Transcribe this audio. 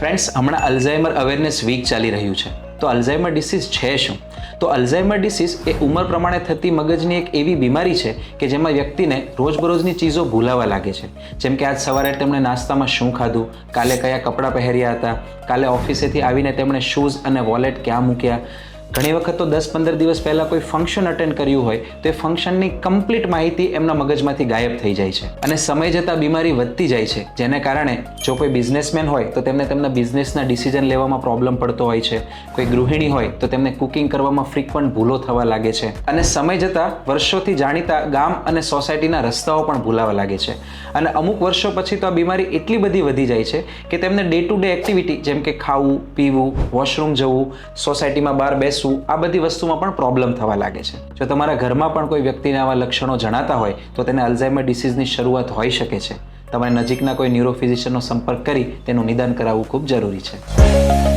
Friends, હમણાં Alzheimer awareness week ચાલી રહ્યું છે. તો અલ્ઝાઇમર ડિસીઝ છે શું? તો અલ્ઝાઇમર ડિસીઝ એ ઉંમર પ્રમાણે થતી મગજની એક એવી બીમારી છે કે જેમાં વ્યક્તિને રોજબરોજની ચીજો ભૂલાવા લાગે છે. જેમ કે આજ સવારે તેમણે નાસ્તામાં શું ખાધું, કાલે કયા કપડાં પહેર્યા હતા, કાલે ઓફિસેથી આવીને તેમણે શૂઝ અને વોલેટ ક્યાં મૂક્યા. ઘણી વખત તો 10-15 દિવસ પહેલાં કોઈ ફંક્શન અટેન્ડ કર્યું હોય તો એ ફંક્શનની કમ્પ્લીટ માહિતી એમના મગજમાંથી ગાયબ થઈ જાય છે. અને સમય જતાં બીમારી વધતી જાય છે, જેને કારણે જો કોઈ બિઝનેસમેન હોય તો તેમને તેમના બિઝનેસના ડિસિઝન લેવામાં પ્રોબ્લેમ પડતો હોય છે. કોઈ ગૃહિણી હોય તો તેમને કુકિંગ કરવામાં ફ્રીક્વન્ટ ભૂલો થવા લાગે છે. અને સમય જતાં વર્ષોથી જાણીતા ગામ અને સોસાયટીના રસ્તાઓ પણ ભૂલાવા લાગે છે. અને અમુક વર્ષો પછી તો આ બીમારી એટલી બધી વધી જાય છે કે તેમને ડે ટુ ડે એક્ટિવિટી જેમ કે ખાવું, પીવું, વોશરૂમ જવું, સોસાયટીમાં બહાર બેસવું, આ બધી વસ્તુમાં પણ પ્રોબ્લેમ થવા લાગે છે. જો તમારા ઘરમાં પણ કોઈ વ્યક્તિને આવા લક્ષણો જણાતા હોય તો તેને અલ્ઝાઇમર ડિસીઝની શરૂઆત હોઈ શકે છે. તમારે નજીકના કોઈ ન્યુરો ફિઝિશિયનનો સંપર્ક કરી તેનું નિદાન કરાવવું ખૂબ જરૂરી છે.